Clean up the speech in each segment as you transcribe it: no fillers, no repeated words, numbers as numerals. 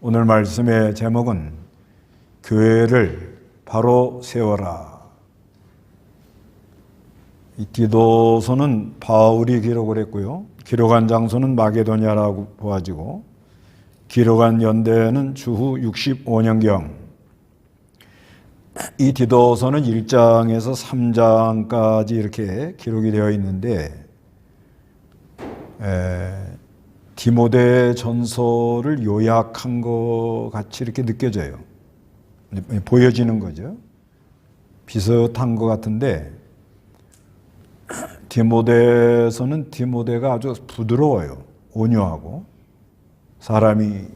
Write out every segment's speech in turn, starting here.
오늘 말씀의 제목은 교회를 바로 세워라. 이 디도서는 바울이 기록을 했고요. 기록한 장소는 마게도냐라고 보아지고 기록한 연대는 주후 65년경. 이 디도서는 1장에서 3장까지 이렇게 기록이 되어 있는데 디모데 전서를 요약한 것 같이 이렇게 느껴져요. 보여지는 거죠. 비슷한 것 같은데 디모데서는 디모데가 아주 부드러워요. 온유하고 사람이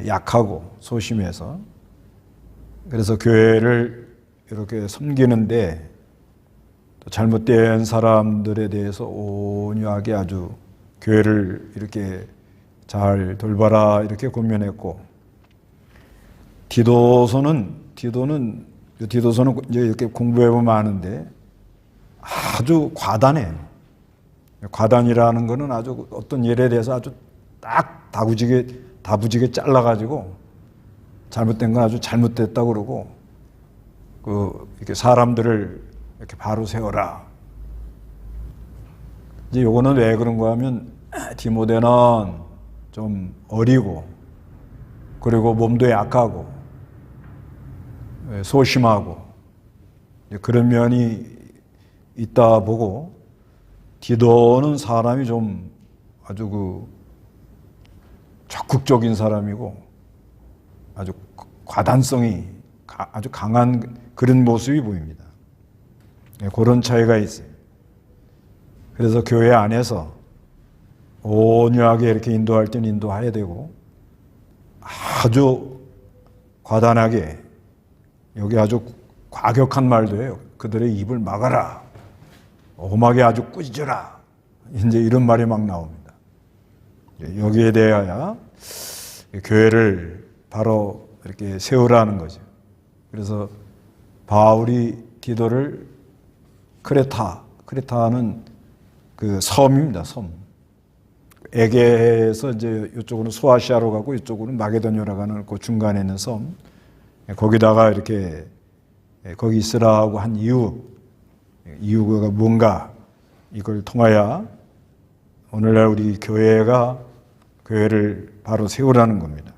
약하고 소심해서 그래서 교회를 이렇게 섬기는데 또 잘못된 사람들에 대해서 온유하게 아주 교회를 이렇게 잘 돌봐라 이렇게 권면했고 디도서는 이제 이렇게 공부해 보면 아는데 아주 과단해. 과단이라는 거는 아주 어떤 일에 대해서 아주 딱 다부지게 잘라가지고 잘못된 건 아주 잘못됐다고 그러고 이렇게 사람들을 이렇게 바로 세워라. 이제 요거는 왜 그런가 하면 디모데는 좀 어리고 그리고 몸도 약하고 소심하고 그런 면이 있다 보고 디도는 사람이 좀 아주 적극적인 사람이고 아주 과단성이 아주 강한 그런 모습이 보입니다. 그런 차이가 있어요. 그래서 교회 안에서 온유하게 이렇게 인도할 때는 인도해야 되고 아주 과단하게 여기 아주 과격한 말도 해요. 그들의 입을 막아라. 엄하게 아주 꾸짖어라. 이제 이런 말이 막 나옵니다. 여기에 대하여 교회를 바로 이렇게 세우라는 거죠. 그래서 바울이 디도를 크레타는 그 섬입니다. 섬. 에게에서 이제 이쪽으로는 소아시아로 가고 이쪽으로는 마게도냐로 가는 그 중간에 있는 섬. 거기다가 이렇게 거기 있으라고 한 이유가 뭔가 이걸 통하여 오늘날 우리 교회를 바로 세우라는 겁니다.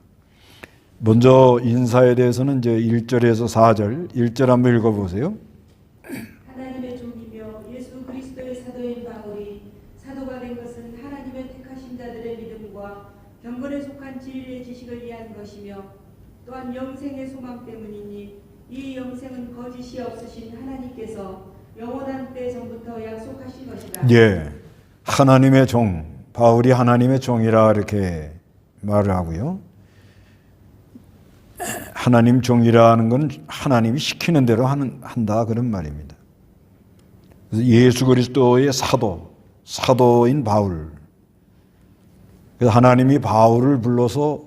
먼저 인사에 대해서는 이제 1절에서 4절, 1절 한번 읽어보세요. 하나님의 종이며 예수 그리스도의 사도인 바울이 사도가 된 것은 하나님의 택하신 자들의 믿음과 경건에 속한 진리의 지식을 위한 것이며 또한 영생의 소망 때문이니 이 영생은 거짓이 없으신 하나님께서 영원한 때 전부터 약속하신 것이다. 예, 하나님의 종, 바울이 하나님의 종이라 이렇게 말을 하고요. 하나님 종이라는 건 하나님이 시키는 대로 한다 그런 말입니다. 그래서 예수 그리스도의 사도인 바울. 그래서 하나님이 바울을 불러서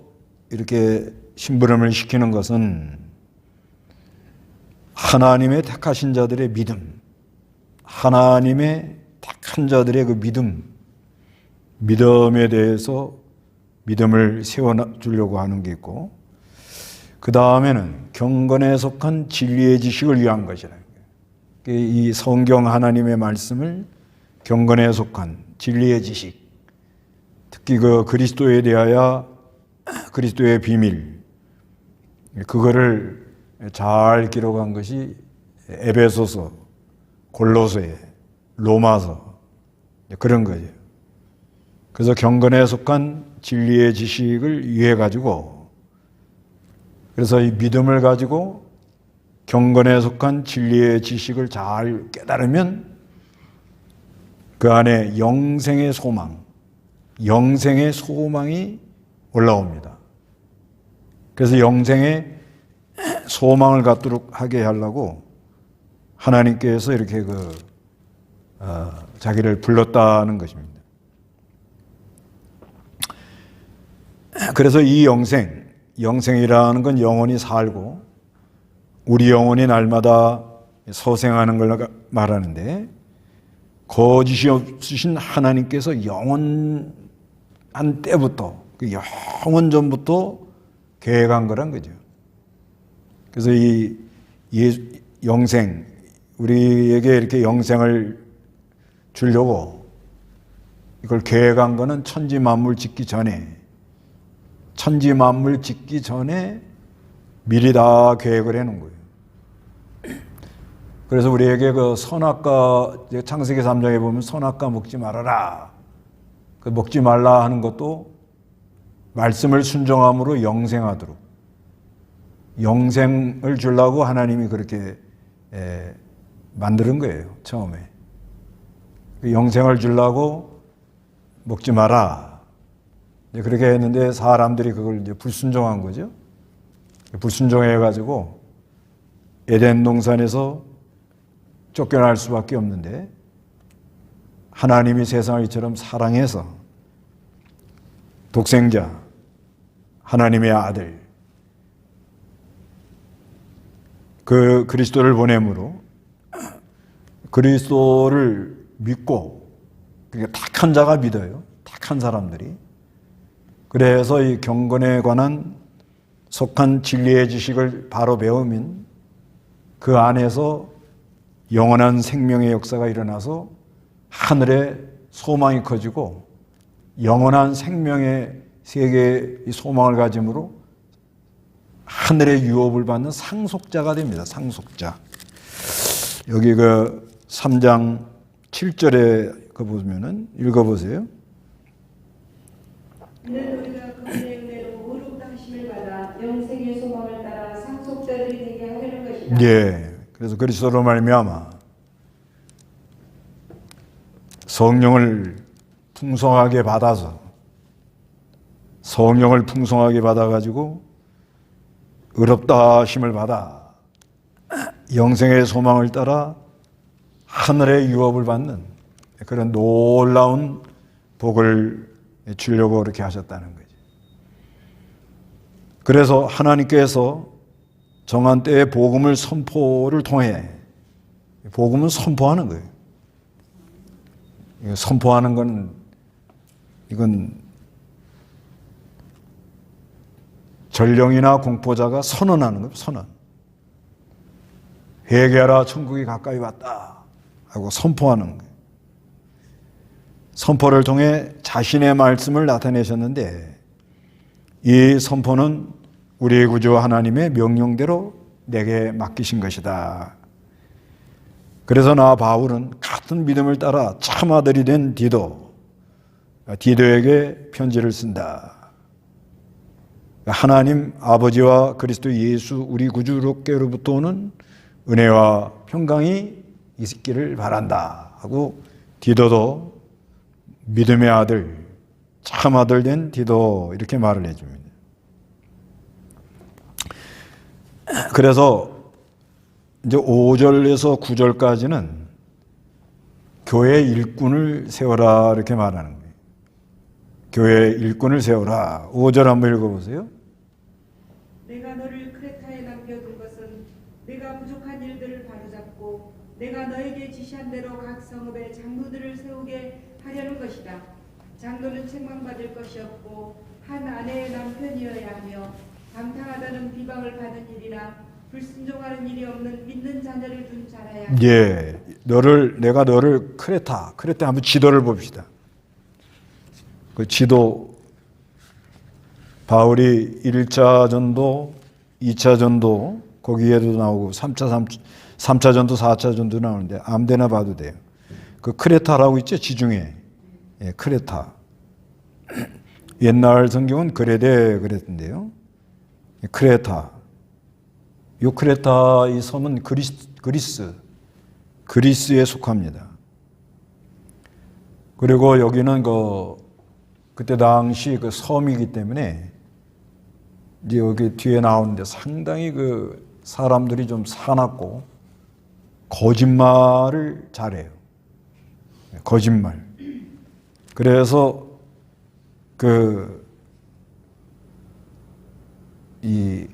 이렇게 심부름을 시키는 것은 하나님의 택하신 자들의 믿음, 하나님의 택한 자들의 그 믿음에 대해서 믿음을 세워주려고 하는 게 있고 그 다음에는 경건에 속한 진리의 지식을 위한 것이라는 거예요. 이 성경 하나님의 말씀을 경건에 속한 진리의 지식, 특히 그 그리스도에 대하여 그리스도의 비밀, 그거를 잘 기록한 것이 에베소서, 골로새, 로마서 그런 거죠. 그래서 경건에 속한 진리의 지식을 위해 가지고 그래서 이 믿음을 가지고 경건에 속한 진리의 지식을 잘 깨달으면 그 안에 영생의 소망이 올라옵니다. 그래서 영생의 소망을 갖도록 하게 하려고 하나님께서 이렇게 자기를 불렀다는 것입니다. 그래서 이 영생이라는 건 영원히 살고 우리 영혼이 날마다 서생하는 걸 말하는데 거짓이 없으신 하나님께서 영원한 때부터 그 영원 전부터 계획한 거란 거죠. 그래서 이 영생, 우리에게 이렇게 영생을 주려고 이걸 계획한 거는 천지 만물 짓기 전에 미리 다 계획을 해놓은 거예요. 그래서 우리에게 그 선악과, 창세기 3장에 보면 선악과 먹지 말아라. 그 먹지 말라 하는 것도 말씀을 순종함으로 영생하도록, 영생을 주려고 하나님이 그렇게 만드는 거예요, 처음에. 영생을 주려고 먹지 마라. 그렇게 했는데 사람들이 그걸 이제 불순종한 거죠. 불순종해가지고 에덴 동산에서 쫓겨날 수밖에 없는데, 하나님이 세상을 이처럼 사랑해서 독생자, 하나님의 아들, 그 그리스도를 보내므로 그리스도를 믿고, 그게 택한 자가 믿어요. 택한 사람들이. 그래서 이 경건에 관한 속한 진리의 지식을 바로 배우면 그 안에서 영원한 생명의 역사가 일어나서 하늘에 소망이 커지고 영원한 생명의 세계의 소망을 가짐으로 하늘의 유업을 받는 상속자가 됩니다. 상속자. 여기 그 3장 7절에 그 보면은 읽어보세요. 이는 우리가 그분의 은혜로 의롭 당심을 받아 영생의 소망을 따라 상속자들이 되게 하려는 것이다. 예. 그래서 그리스도로 말미암아 성령을 풍성하게 받아서, 성령을 풍성하게 받아가지고 의롭다 하심을 받아 영생의 소망을 따라 하늘의 유업을 받는 그런 놀라운 복을 주려고 그렇게 하셨다는 거죠. 그래서 하나님께서 정한 때에 복음을 선포를 통해, 복음은 선포하는 거예요. 선포하는 건, 이건 전령이나 공포자가 선언하는 거예요. 선언. 회개하라, 천국이 가까이 왔다 하고 선포하는 거예요. 선포를 통해 자신의 말씀을 나타내셨는데, 이 선포는 우리의 구주 하나님의 명령대로 내게 맡기신 것이다. 그래서 나 바울은 같은 믿음을 따라 참 아들이 된 디도에게 편지를 쓴다. 하나님 아버지와 그리스도 예수 우리 구주로께로부터 오는 은혜와 평강이 있기를 바란다 하고, 디도도 믿음의 아들, 참 아들 된 디도, 이렇게 말을 해줍니다. 그래서 이제 5절에서 9절까지는 교회 일꾼을 세워라 이렇게 말하는 거예요. 교회 일꾼을 세워라. 5절 한번 읽어보세요. 내가 너를 크레타에 남겨둔 것은 내가 부족한 일들을 바로잡고 내가 너에게 지시한 대로 각 성읍에 장로들을 세우게 하려는 것이다. 장로는 책망받을 것이 없고 한 아내의 남편이어야 하며 방탕하다는 비방을 받은 일이나 불순종하는 일이 없는 믿는 자녀를 둔 자라야 한다. 예, 내가 너를 크레타 한번 지도를 봅시다. 그 지도, 바울이 1차 전도, 2차 전도 거기에도 나오고 3차 전도, 4차 전도 나오는데 아무데나 봐도 돼요. 그 크레타라고 있죠, 지중해. 예, 크레타. 옛날 성경은 그레데 그랬던데요. 크레타. 이 크레타, 이 섬은 그리스에 속합니다. 그리고 여기는 그때 당시 그 섬이기 때문에 이제 여기 뒤에 나오는데 상당히 그 사람들이 좀 사납고 거짓말을 잘해요. 거짓말. 그래서 이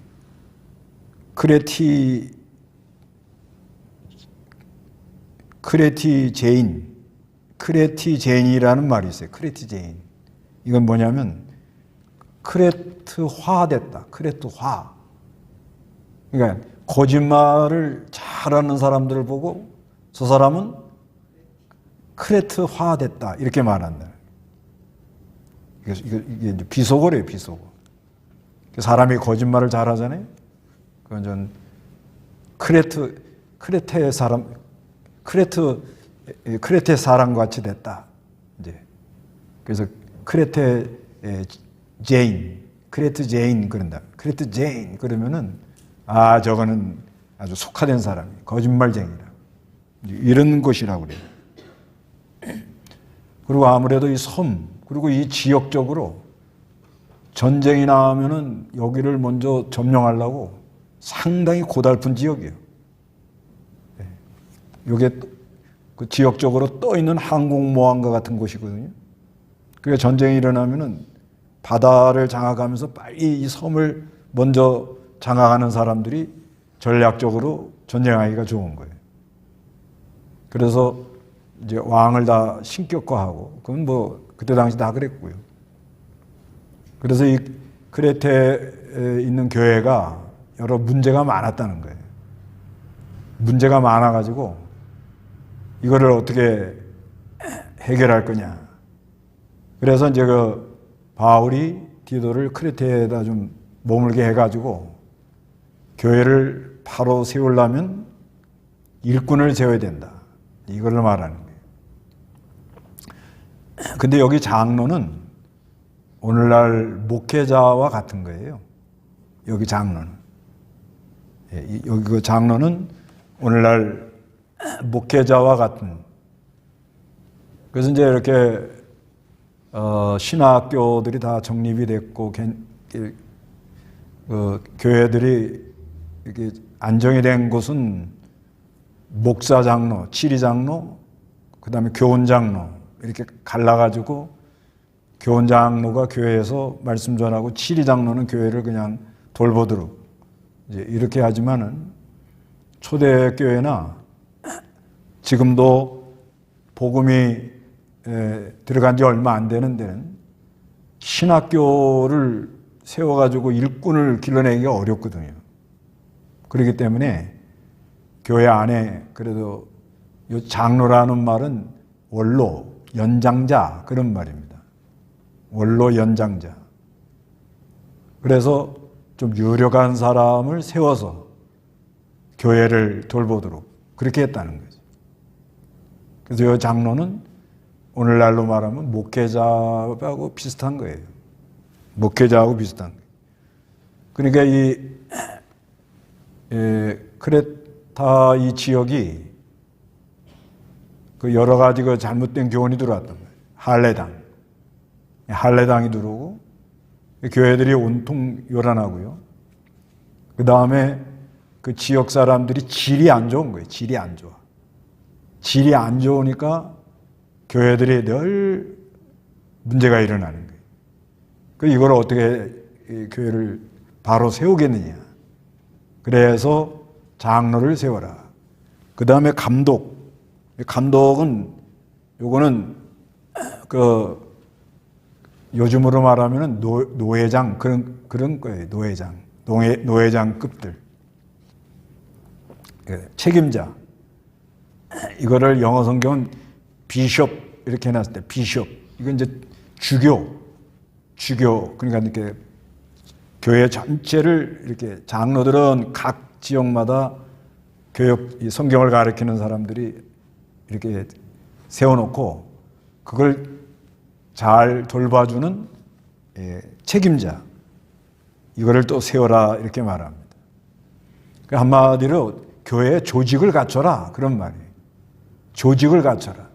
크레티제인이라는 말이 있어요. 크레티제인. 이건 뭐냐면 크레트화됐다. 크레트화. 그러니까 거짓말을 잘하는 사람들을 보고 저 사람은 크레트화됐다 이렇게 말한다. 이게 이제 비속어래요, 비속어. 사람이 거짓말을 잘하잖아요. 그건 전 크레테의 사람 같이 됐다. 이제 그래서 크레트 제인 그런다. 크레트 제인 그러면은 저거는 아주 속화된 사람이 거짓말쟁이라 이런 것이라고 그래요. 그리고 아무래도 이 섬 그리고 이 지역적으로 전쟁이 나면은 여기를 먼저 점령하려고 상당히 고달픈 지역이에요. 이게 그 지역적으로 떠 있는 항공모함과 같은 곳이거든요. 그러니까 전쟁이 일어나면은 바다를 장악하면서 빨리 이 섬을 먼저 장악하는 사람들이 전략적으로 전쟁하기가 좋은 거예요. 그래서 이제 왕을 다 신격화하고, 그건 뭐 그때 당시 다 그랬고요. 그래서 이 크레테에 있는 교회가 여러 문제가 많았다는 거예요. 문제가 많아가지고 이거를 어떻게 해결할 거냐. 그래서 이제 그 바울이 디도를 크레테에다 좀 머물게 해가지고 교회를 바로 세우려면 일꾼을 세워야 된다. 이걸 말하는 거예요. 근데 여기 장로는 오늘날 목회자와 같은 거예요. 여기 장로는. 여기 그 장로는 오늘날 목회자와 같은. 그래서 이제 이렇게 신학교들이 다 정립이 됐고 교회들이 이렇게 안정이 된 곳은 목사 장로, 치리 장로, 그다음에 교훈 장로 이렇게 갈라가지고 교훈 장로가 교회에서 말씀 전하고 치리 장로는 교회를 그냥 돌보도록 이제 이렇게 하지만은 초대교회나 지금도 복음이 들어간 지 얼마 안 되는 데는 신학교를 세워가지고 일꾼을 길러내기가 어렵거든요. 그렇기 때문에 교회 안에 그래도 이 장로라는 말은 원로, 연장자 그런 말입니다. 원로, 연장자. 그래서 좀 유력한 사람을 세워서 교회를 돌보도록 그렇게 했다는 거죠. 그래서 이 장로는 오늘날로 말하면 목회자하고 비슷한 거예요. 목회자하고 비슷한 거예요. 그러니까 이 크레타 이 지역이 그 여러 가지 그 잘못된 교훈이 들어왔던 거예요. 할례당이 들어오고 교회들이 온통 요란하고요. 그 다음에 그 지역 사람들이 질이 안 좋은 거예요. 질이 안 좋아. 질이 안 좋으니까 교회들이 늘 문제가 일어나는 거예요. 그 이걸 어떻게 교회를 바로 세우겠느냐. 그래서 장로를 세워라. 그 다음에 감독은 요거는 그 요즘으로 말하면은 노회장 그런 거예요. 노회장급들. 책임자. 이거를 영어 성경은 비숍 이렇게 해놨을 때 비숍. 이건 이제 주교. 그러니까 이렇게 교회 전체를 이렇게 장로들은 각 지역마다 교육 성경을 가르치는 사람들이 이렇게 세워놓고 그걸 잘 돌봐주는 책임자. 이거를 또 세워라 이렇게 말합니다. 한마디로 교회에 조직을 갖춰라 그런 말이에요. 조직을 갖춰라.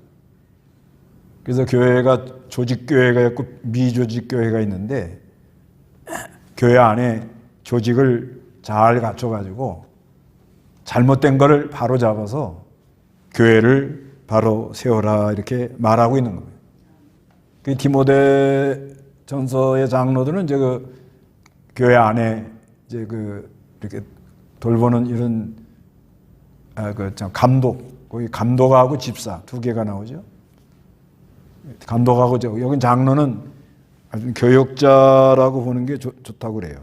그래서 교회가 조직교회가 있고 미조직교회가 있는데 교회 안에 조직을 잘 갖춰가지고 잘못된 거를 바로 잡아서 교회를 바로 세워라 이렇게 말하고 있는 거예요. 그 디모데 전서의 장로들은 이제 그 교회 안에 이제 그 이렇게 돌보는 이런 거기 감독하고 집사 두 개가 나오죠. 감독하고 여기 장로는 하여튼 교역자라고 보는 게 좋다고 그래요.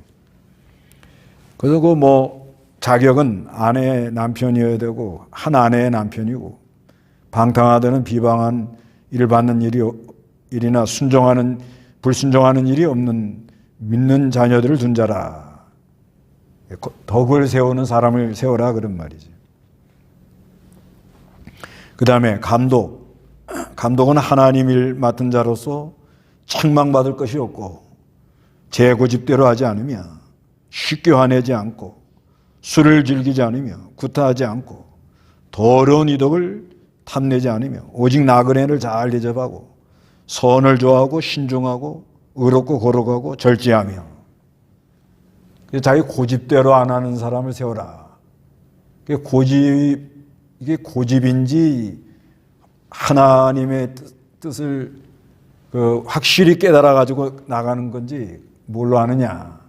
그래서 그 뭐 자격은 아내 남편이어야 되고 한 아내의 남편이고 방탕하다는 비방한 일 받는 일이나 불순종하는 일이 없는 믿는 자녀들을 둔 자라. 덕을 세우는 사람을 세워라 그런 말이지. 그 다음에 감독은 하나님 일 맡은 자로서 책망받을 것이 없고 제 고집대로 하지 않으며 쉽게 화내지 않고 술을 즐기지 않으며 구타하지 않고 더러운 이덕을 탐내지 않으며 오직 나그네를 잘 대접하고 선을 좋아하고 신중하고 의롭고 거룩하고 절제하며 자기 고집대로 안 하는 사람을 세워라. 이게 고집인지 하나님의 뜻을 확실히 깨달아 가지고 나가는 건지 뭘로 아느냐.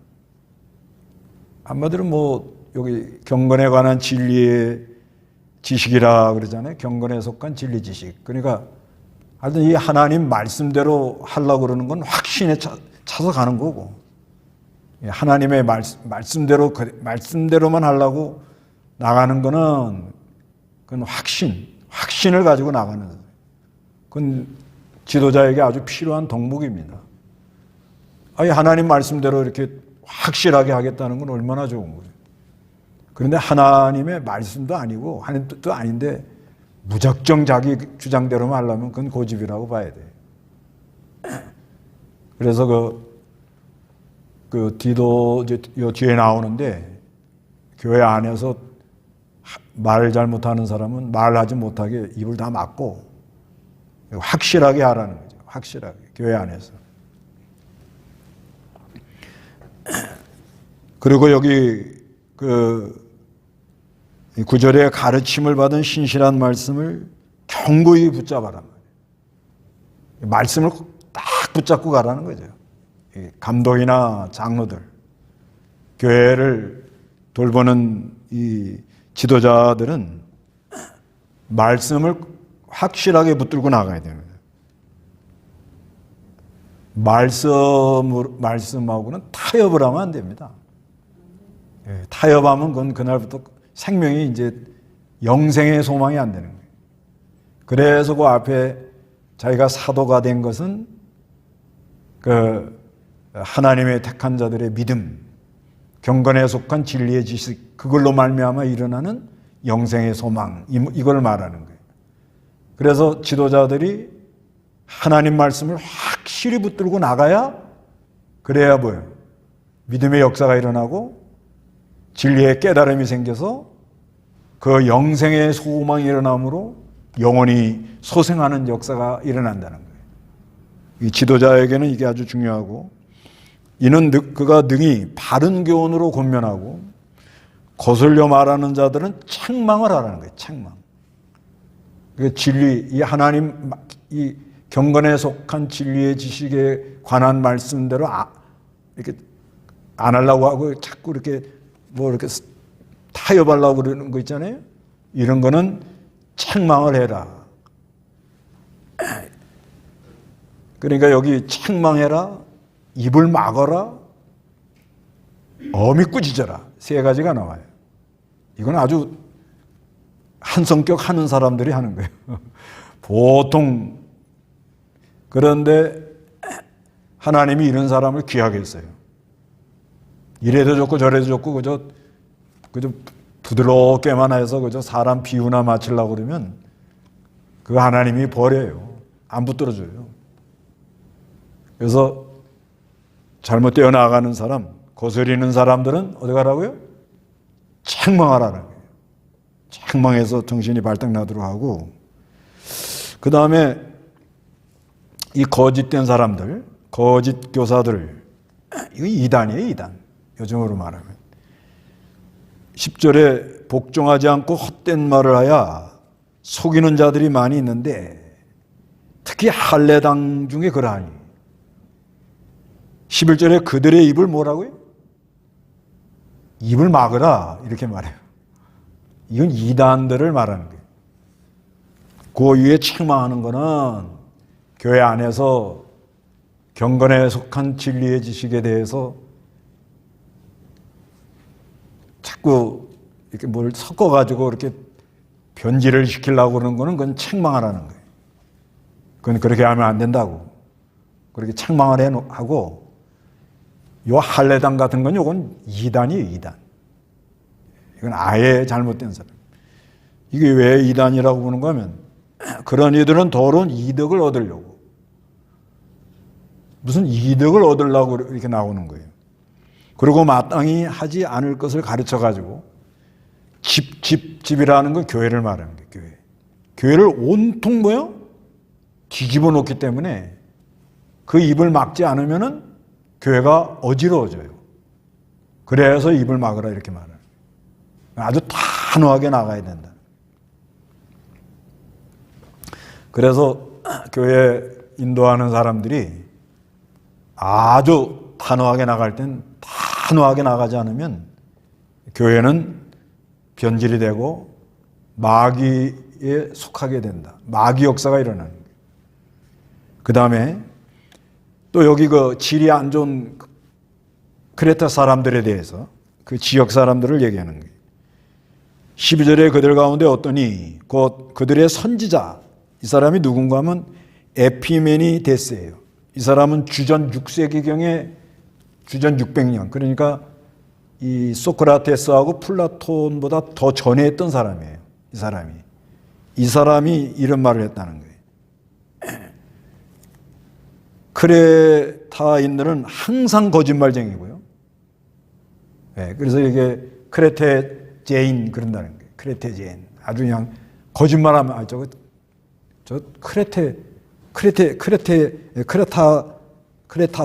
한마디로 뭐 여기 경건에 관한 진리의 지식이라 그러잖아요. 경건에 속한 진리 지식. 그러니까 하여튼 이 하나님 말씀대로 하려고 그러는 건 확신에 차서 가는 거고, 하나님의 말씀대로만 하려고 나가는 거는 그건 확신을 가지고 나가는 거예요. 그건 지도자에게 아주 필요한 덕목입니다. 아니, 하나님 말씀대로 이렇게 확실하게 하겠다는 건 얼마나 좋은 거예요. 그런데 하나님의 말씀도 아니고 하나님 뜻도 아닌데 무작정 자기 주장대로만 하려면 그건 고집이라고 봐야 돼. 그래서 그 디도 요 뒤에 나오는데 교회 안에서 말 잘못하는 사람은 말하지 못하게 입을 다 막고 확실하게 하라는 거죠. 확실하게 교회 안에서. 그리고 여기 그 구절에 가르침을 받은 신실한 말씀을 견고히 붙잡아란 말이에요. 말씀을 딱 붙잡고 가라는 거죠. 감독이나 장로들, 교회를 돌보는 이 지도자들은 말씀을 확실하게 붙들고 나가야 됩니다. 말씀하고는 타협을 하면 안 됩니다. 타협하면 그건 그날부터 생명이 이제 영생의 소망이 안 되는 거예요. 그래서 그 앞에 자기가 사도가 된 것은 그 하나님의 택한 자들의 믿음, 경건에 속한 진리의 지식, 그걸로 말미암아 일어나는 영생의 소망, 이걸 말하는 거예요. 그래서 지도자들이 하나님 말씀을 확실히 붙들고 나가야, 그래야 뭐예요? 믿음의 역사가 일어나고 진리의 깨달음이 생겨서 그 영생의 소망이 일어남으로 영원히 소생하는 역사가 일어난다는 거예요. 이 지도자에게는 이게 아주 중요하고, 이는 그가 능히 바른 교훈으로 권면하고 거슬려 말하는 자들은 책망을 하라는 거예요. 책망. 그 진리, 이 하나님, 이 경건에 속한 진리의 지식에 관한 말씀대로 이렇게 안 하려고 하고 자꾸 이렇게 이렇게 타협하려고 그러는 거 있잖아요. 이런 거는 책망을 해라. 그러니까 여기 책망해라, 입을 막어라, 어미 꾸짖어라, 세 가지가 나와요. 이건 아주 한 성격 하는 사람들이 하는 거예요. 보통. 그런데 하나님이 이런 사람을 귀하게 했어요. 이래도 좋고 저래도 좋고 그저 부드럽게만 해서 그저 사람 비유나 맞추려고 그러면 그 하나님이 버려요. 안 붙들어줘요. 그래서 잘못되어 나가는 사람, 거스리는 사람들은 어디 가라고요? 책망하라는 거예요. 책망해서 정신이 발딱 나도록 하고, 그 다음에 이 거짓된 사람들, 거짓 교사들, 이거 이단이에요, 이단. 요즘으로 말하면. 10절에 복종하지 않고 헛된 말을 하여 속이는 자들이 많이 있는데 특히 할례당 중에 그러하니. 11절에 그들의 입을 뭐라고요? 입을 막으라, 이렇게 말해요. 이건 이단들을 말하는 거예요. 그 위에 책망하는 거는 교회 안에서 경건에 속한 진리의 지식에 대해서 자꾸 이렇게 뭘 섞어가지고 이렇게 변질을 시키려고 그러는 거는 그건 책망하라는 거예요. 그건 그렇게 하면 안 된다고. 그렇게 책망을 하고, 요 할례당 같은 건 요건 이단이에요, 이단. 이건 아예 잘못된 사람. 이게 왜 이단이라고 보는 거면, 그런 이들은 더러운 이득을 얻으려고. 무슨 이득을 얻으려고 이렇게 나오는 거예요. 그리고 마땅히 하지 않을 것을 가르쳐가지고, 집이라는 건 교회를 말하는 거예요, 교회. 교회를 온통 뭐요? 뒤집어 놓기 때문에 그 입을 막지 않으면은 교회가 어지러워져요. 그래서 입을 막으라 이렇게 말해요. 아주 단호하게 나가야 된다. 그래서 교회 인도하는 사람들이 아주 단호하게 나갈 땐 단호하게 나가지 않으면 교회는 변질이 되고 마귀에 속하게 된다. 마귀 역사가 일어나는 거예요. 그 다음에 또 여기 그 질이 안 좋은 크레타 사람들에 대해서 그 지역 사람들을 얘기하는 거예요. 12절에 그들 가운데 어떠니 곧 그들의 선지자, 이 사람이 누군가 하면 에피메니데스예요. 이 사람은 주전 6세기경에 주전 600년, 그러니까 이 소크라테스하고 플라톤보다 더 전에 했던 사람이에요. 이 사람이 이런 말을 했다는 거예요. 크레타인들은 항상 거짓말쟁이고요. 네, 그래서 이게 크레테제인 그런다는 거예요. 크레테제인. 아주 그냥 거짓말하면 저 크레타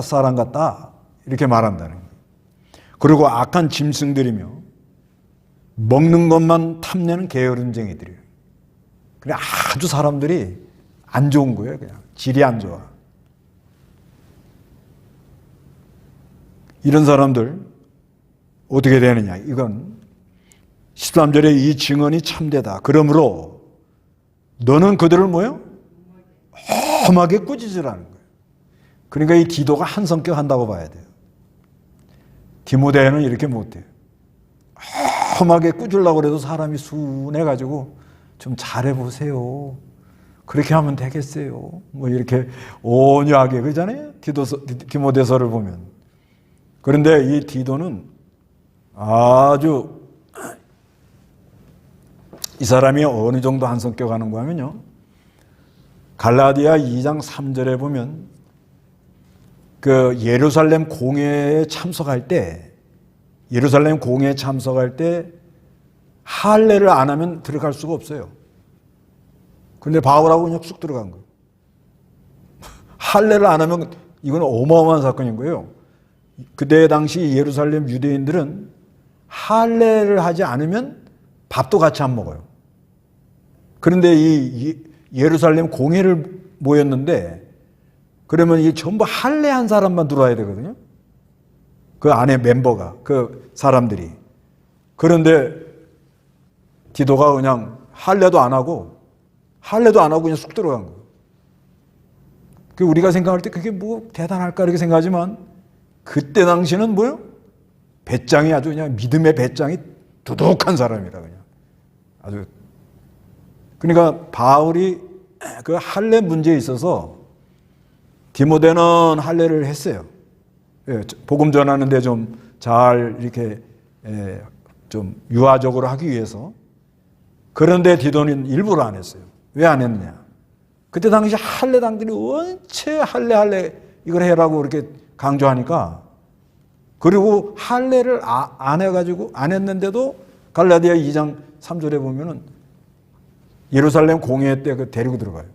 사람 같다 이렇게 말한다는 거예요. 그리고 악한 짐승들이며 먹는 것만 탐내는 게으름쟁이들이에요. 그래 아주 사람들이 안 좋은 거예요. 그냥 질이 안 좋아. 이런 사람들 어떻게 되느냐. 이건 13절에 이 증언이 참되다. 그러므로 너는 그들을 뭐요? 험하게 꾸짖으라는 거예요. 그러니까 이 디도가 한 성격 한다고 봐야 돼요. 디모데는 이렇게 못해요. 험하게 꾸짖으려고 해도 사람이 순해가지고 좀 잘해보세요. 그렇게 하면 되겠어요. 뭐 이렇게 온유하게 그러잖아요. 디모데서를 보면. 그런데 이 디도는 아주 이 사람이 어느 정도 한 성격 하는가 하면요. 갈라디아 2장 3절에 보면 그 예루살렘 공회에 참석할 때 할례를 안 하면 들어갈 수가 없어요. 그런데 바울하고 그냥 쑥 들어간 거예요. 할례를 안 하면 이건 어마어마한 사건인 거예요. 그때 당시 예루살렘 유대인들은 할례를 하지 않으면 밥도 같이 안 먹어요. 그런데 이 예루살렘 공회를 모였는데 그러면 이 전부 할례한 사람만 들어와야 되거든요. 그 안에 멤버가, 그 사람들이. 그런데 디도가 그냥 할례도 안 하고 그냥 쑥 들어간 거예요. 그 우리가 생각할 때 그게 뭐 대단할까 이렇게 생각하지만 그때 당시는 뭐요? 배짱이 아주 그냥 믿음의 배짱이 두둑한 사람이라 그냥. 아주. 그러니까 바울이 그 할례 문제에 있어서 디모데는 할례를 했어요. 복음 전하는데 좀 잘 이렇게 좀 유화적으로 하기 위해서. 그런데 디도는 일부러 안 했어요. 왜 안 했느냐? 그때 당시 할례당들이 원체 할례 이걸 해라고 이렇게 강조하니까 그리고 할례를 안 해가지고 안 했는데도 갈라디아 2장 3절에 보면은 예루살렘 공회 때 그 데리고 들어가요.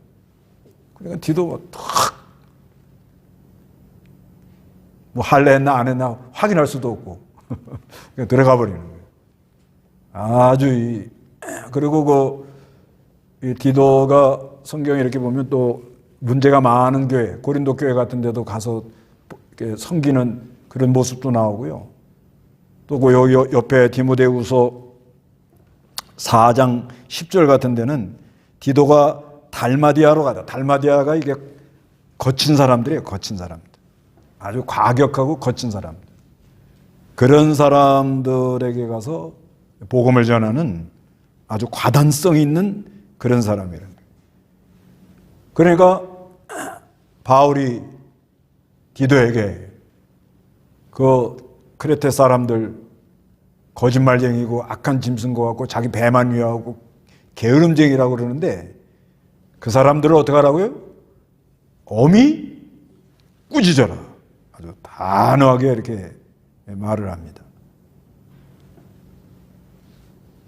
그러니까 디도가 탁 뭐 할례했나 안 했나 확인할 수도 없고 그냥 들어가 버리는 거예요. 아주 그리고 이 디도가 성경에 이렇게 보면 또 문제가 많은 교회, 고린도 교회 같은 데도 가서 이렇게 섬기는 그런 모습도 나오고요. 또 그 옆에 디모데후서 4장 10절 같은 데는 디도가 달마디아로 가다. 달마디아가 이게 거친 사람들이에요. 거친 사람들. 아주 과격하고 거친 사람, 그런 사람들에게 가서 복음을 전하는 아주 과단성 있는 그런 사람이라는 거예요. 그러니까 바울이 디도에게 그 크레테 사람들 거짓말쟁이고 악한 짐승 것 같고 자기 배만 위하고 게으름쟁이라고 그러는데 그 사람들을 어떻게 하라고요? 어미 꾸짖어라. 아주 단호하게 이렇게 말을 합니다.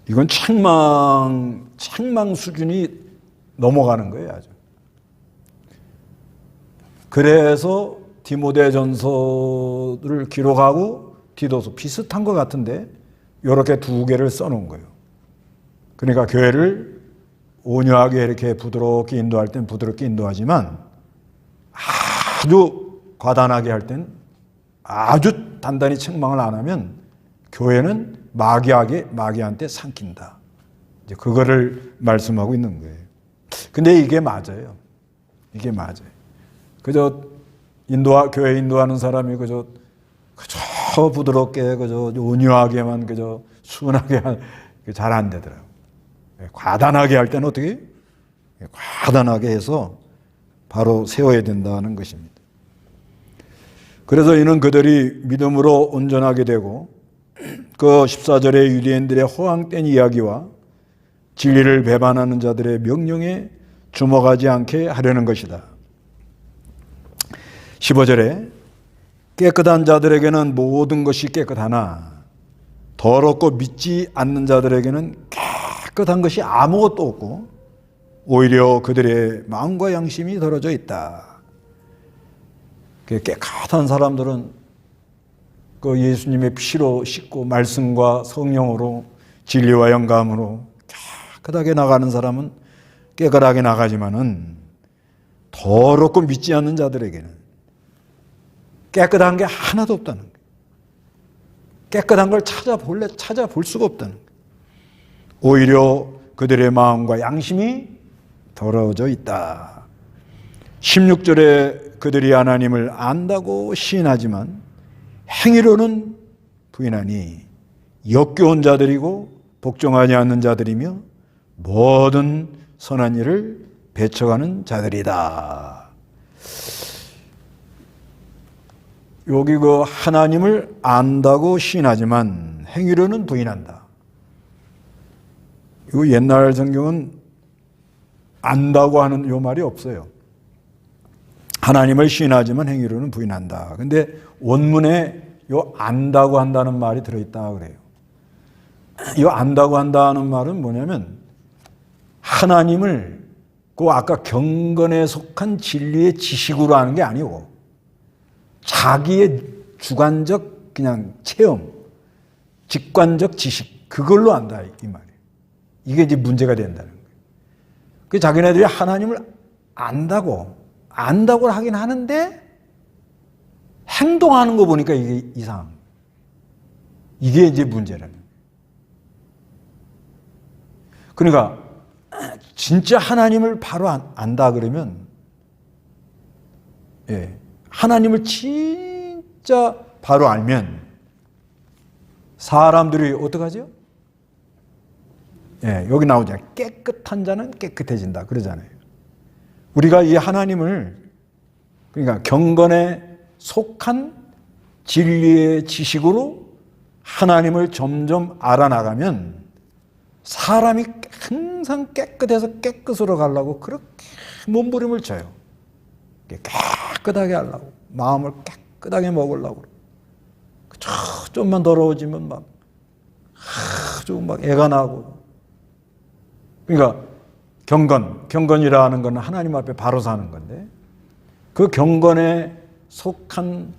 이건 책망 수준이 넘어가는 거예요, 아주. 그래서 디모데전서를 기록하고 디도서 비슷한 것 같은데 이렇게 두 개를 써놓은 거예요. 그러니까 교회를 온유하게 이렇게 부드럽게 인도할 땐 부드럽게 인도하지만 아주 과단하게 할 땐 아주 단단히 책망을 안 하면 교회는 마귀한테 삼킨다. 이제 그거를 말씀하고 있는 거예요. 근데 이게 맞아요. 이게 맞아요. 그저 교회 인도하는 사람이 그저 부드럽게 그저 온유하게만 그저 순하게 잘 안 되더라고요. 과단하게 할 때는 어떻게? 과단하게 해서 바로 세워야 된다는 것입니다. 그래서 이는 그들이 믿음으로 온전하게 되고 그 14절의 유대인들의 허황된 이야기와 진리를 배반하는 자들의 명령에 주목하지 않게 하려는 것이다. 15절에 깨끗한 자들에게는 모든 것이 깨끗하나 더럽고 믿지 않는 자들에게는 깨끗한 것이 아무것도 없고 오히려 그들의 마음과 양심이 더러져 있다. 깨끗한 사람들은 그 예수님의 피로 씻고 말씀과 성령으로 진리와 영감으로 깨끗하게 나가는 사람은 깨끗하게 나가지만은 더럽고 믿지 않는 자들에게는 깨끗한 게 하나도 없다는 거예요. 깨끗한 걸 찾아볼 수가 없다는 거예요. 오히려 그들의 마음과 양심이 더러워져 있다. 16절에 그들이 하나님을 안다고 시인하지만 행위로는 부인하니 역겨운 자들이고 복종하지 않는 자들이며 모든 선한 일을 배척하는 자들이다. 여기 그 하나님을 안다고 시인하지만 행위로는 부인한다. 이 옛날 성경은 안다고 하는 요 말이 없어요. 하나님을 시인하지만 행위로는 부인한다. 근데 원문에 요 안다고 한다는 말이 들어있다 그래요. 이 안다고 한다는 말은 뭐냐면 하나님을 그 아까 경건에 속한 진리의 지식으로 하는 게 아니고 자기의 주관적 그냥 체험, 직관적 지식 그걸로 안다 이 말이에요. 이게 이제 문제가 된다는 거예요. 그 자기네들이 하나님을 안다고 하긴 하는데 행동하는 거 보니까 이게 이상한 거예요. 이게 이제 문제라는 거예요. 그러니까 진짜 하나님을 바로 안다 그러면 하나님을 진짜 바로 알면 사람들이 어떡하죠? 여기 나오잖아요. 깨끗한 자는 깨끗해진다 그러잖아요. 우리가 이 하나님을 그러니까 경건에 속한 진리의 지식으로 하나님을 점점 알아나가면 사람이 항상 깨끗해서 깨끗으로 가려고 그렇게 몸부림을 쳐요. 깨끗하게 하려고 마음을 깨끗하게 먹으려고 좀만 더러워지면 막 좀 막 애가 나고. 그러니까 경건이라는 건 하나님 앞에 바로 사는 건데 그 경건에 속한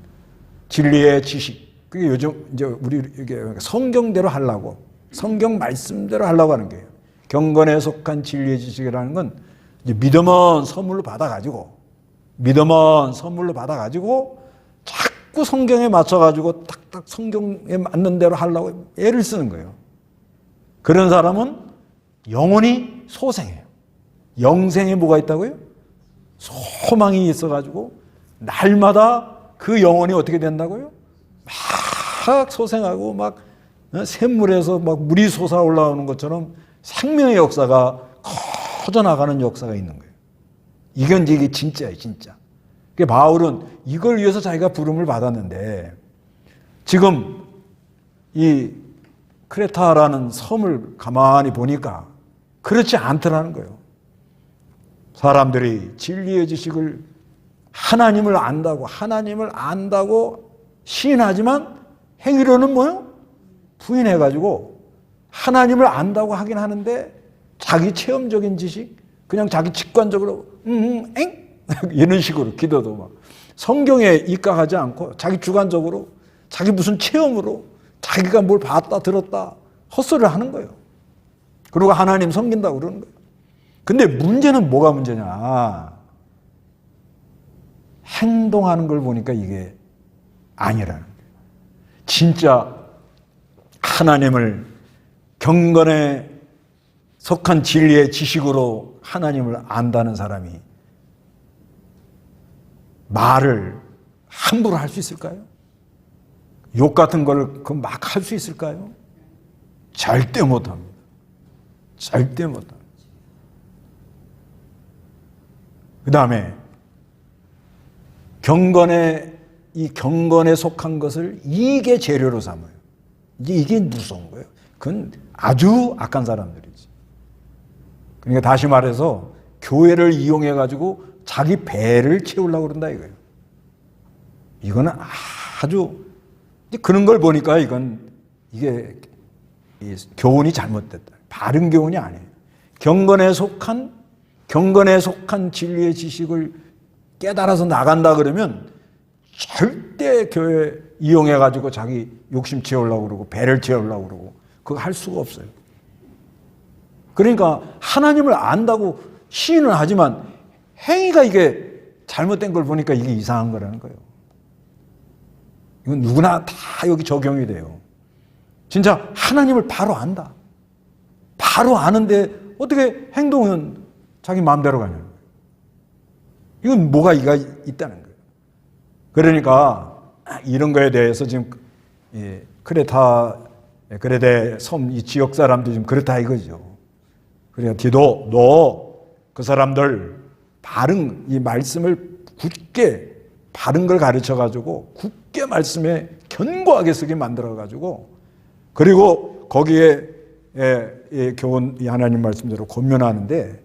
진리의 지식 그게 요즘 이제 우리 이게 성경대로 하려고 성경 말씀대로 하려고 하는 거예요. 경건에 속한 진리의 지식이라는 건 이제 믿음은 선물로 받아가지고 자꾸 성경에 맞춰가지고 탁탁 성경에 맞는 대로 하려고 애를 쓰는 거예요. 그런 사람은 영혼이 소생해요. 영생에 뭐가 있다고요? 소망이 있어가지고 날마다 그 영혼이 어떻게 된다고요? 막 소생하고 막 샘물에서 막 물이 솟아 올라오는 것처럼 생명의 역사가 커져나가는 역사가 있는 거예요. 이게 진짜예요, 진짜. 바울은 이걸 위해서 자기가 부름을 받았는데 지금 이 크레타라는 섬을 가만히 보니까 그렇지 않더라는 거예요. 사람들이 진리의 지식을 하나님을 안다고 시인하지만 행위로는 뭐요? 부인해가지고 하나님을 안다고 하긴 하는데 자기 체험적인 지식, 그냥 자기 직관적으로 이런 식으로 기도도 막 성경에 입각하지 않고 자기 주관적으로 자기 무슨 체험으로 자기가 뭘 봤다 들었다 헛소리를 하는 거예요. 그리고 하나님 섬긴다고 그러는 거예요. 근데 문제는 뭐가 문제냐? 행동하는 걸 보니까 이게 아니라는 거예요. 진짜 하나님을 경건에 속한 진리의 지식으로 하나님을 안다는 사람이 말을 함부로 할 수 있을까요? 욕 같은 걸 막 할 수 있을까요? 절대 못합니다. 절대 못합니다. 그 다음에 이 경건에 속한 것을 이익의 재료로 삼아요. 이게 무서운 거예요. 그건 아주 악한 사람들이지. 그러니까 다시 말해서 교회를 이용해가지고 자기 배를 채우려고 그런다 이거예요. 이거는 아주 그런 걸 보니까 이게 교훈이 잘못됐다. 바른 교훈이 아니에요. 경건에 속한 진리의 지식을 깨달아서 나간다 그러면 절대 교회 이용해가지고 자기 욕심 채우려고 그러고 배를 채우려고 그러고 그거 할 수가 없어요. 그러니까 하나님을 안다고 시인을 하지만 행위가 이게 잘못된 걸 보니까 이게 이상한 거라는 거예요. 이건 누구나 다 여기 적용이 돼요. 진짜 하나님을 바로 안다. 바로 아는데 어떻게 행동은 자기 마음대로 가냐는 거예요. 이건 뭐가 있다는 거예요. 그러니까 이런 거에 대해서 지금 크레데 섬 이 지역 사람들이 좀 그렇다 이거죠. 그러니까 디도 너 그 사람들 이 말씀을 굳게 바른 걸 가르쳐 가지고 굳게 말씀에 견고하게 쓰게 만들어 가지고 그리고 거기에 교훈 이 하나님 말씀대로 권면하는데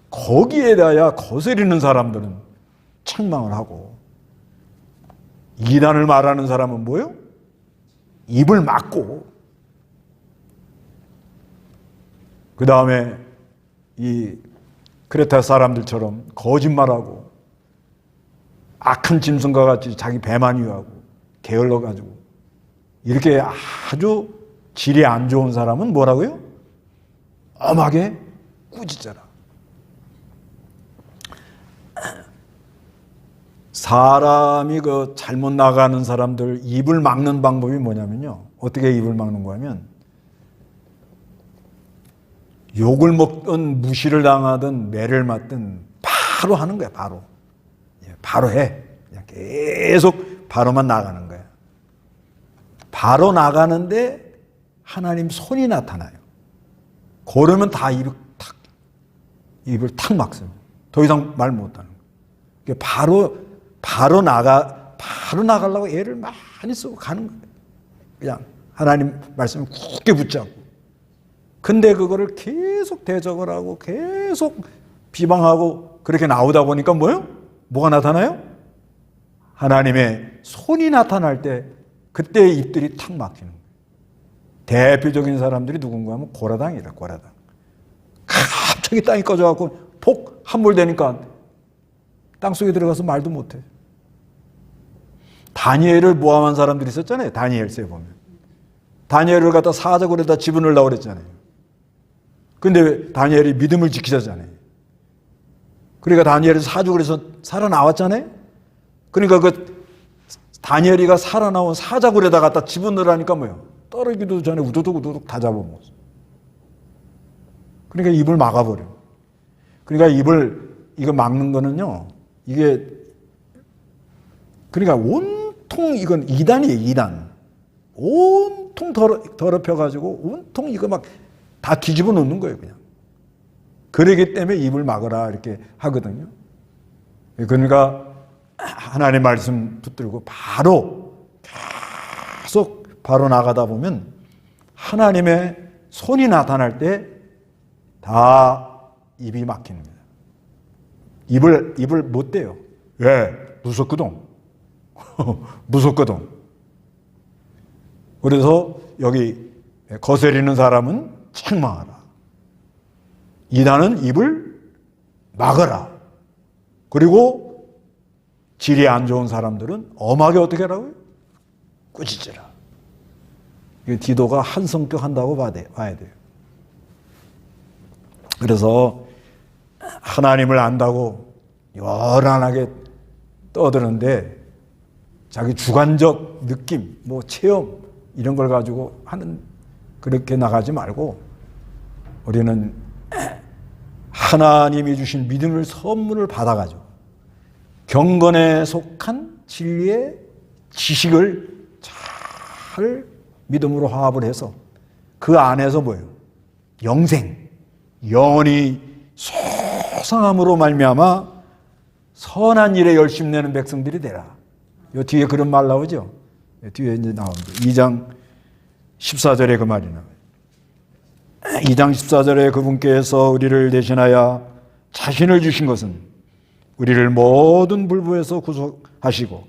거기에 대하여 거스리는 사람들은 책망을 하고 이단을 말하는 사람은 뭐예요? 입을 막고 그 다음에 이 크레타 사람들처럼 거짓말하고 악한 짐승과 같이 자기 배만 위하고 게을러가지고 이렇게 아주 질이 안 좋은 사람은 뭐라고요? 엄하게 꾸짖어라. 사람이 잘못 나가는 사람들 입을 막는 방법이 뭐냐면요. 어떻게 입을 막는 거냐면 욕을 먹든 무시를 당하든 매를 맞든 바로 하는 거야. 바로 해. 그냥 계속 바로만 나가는 거야. 바로 나가는데 하나님 손이 나타나요. 그러면 다 입을 탁 막습니다. 더 이상 말 못하는 거예요. 바로 나가려고 애를 많이 쓰고 가는 거예요. 그냥 하나님 말씀을 굳게 붙잡고. 근데 그거를 계속 대적을 하고 계속 비방하고 그렇게 나오다 보니까 뭐예요? 뭐가 나타나요? 하나님의 손이 나타날 때 그때 입들이 탁 막히는 거예요. 대표적인 사람들이 누군가 하면 고라당이다. 고라당. 갑자기 땅이 꺼져갖고 폭 함몰되니까 땅속에 들어가서 말도 못해. 다니엘을 모함한 사람들이 있었잖아요. 다니엘서에 보면. 다니엘을 갖다 사자굴에다 집어넣으려고 그랬잖아요. 근데 다니엘이 믿음을 지키자잖아요. 그러니까 다니엘이 사자굴에서 살아나왔잖아요. 그러니까 다니엘이가 살아나온 사자굴에다 갖다 집어넣으라니까 뭐예요? 떨어지기도 전에 우두둑 다 잡아먹었어. 그러니까 입을 막아버려. 그러니까 이거 막는 거는요, 그러니까 온 온통 이건 이단이에요, 이단. 온통 더럽혀가지고 온통 이거 막 다 뒤집어 놓는 거예요, 그냥. 그러기 때문에 입을 막으라 이렇게 하거든요. 그러니까 하나님의 말씀 붙들고 바로 계속 바로 나가다 보면 하나님의 손이 나타날 때 다 입이 막히는 거예요. 입을 못 대요. 왜? 무섭거든. 무섭거든. 그래서 여기 거스리는 사람은 책망하라. 이단은 입을 막아라. 그리고 질이 안 좋은 사람들은 엄하게 어떻게 하라고요? 꾸짖으라. 디도가 한 성격 한다고 봐야 돼요. 그래서 하나님을 안다고 요란하게 떠드는데 자기 주관적 느낌, 뭐 체험 이런 걸 가지고 하는 그렇게 나가지 말고 우리는 하나님이 주신 믿음을 선물을 받아가지고 경건에 속한 진리의 지식을 잘 믿음으로 화합을 해서 그 안에서 뭐예요? 영생, 영원히 소상함으로 말미암아 선한 일에 열심 내는 백성들이 되라. 요 뒤에 그런 말 나오죠? 뒤에 이제 나옵니다. 2장 14절에 그 말이 나와요. 2장 14절에 그분께서 우리를 대신하여 자신을 주신 것은 우리를 모든 불부에서 구속하시고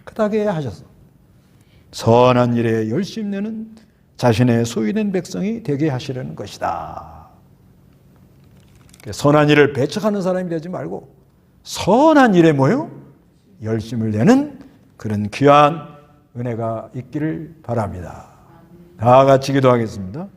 깨끗하게 하셔서 선한 일에 열심 내는 자신의 소유된 백성이 되게 하시려는 것이다. 선한 일을 배척하는 사람이 되지 말고 선한 일에 뭐요? 열심을 내는 그런 귀한 은혜가 있기를 바랍니다. 다 같이 기도하겠습니다.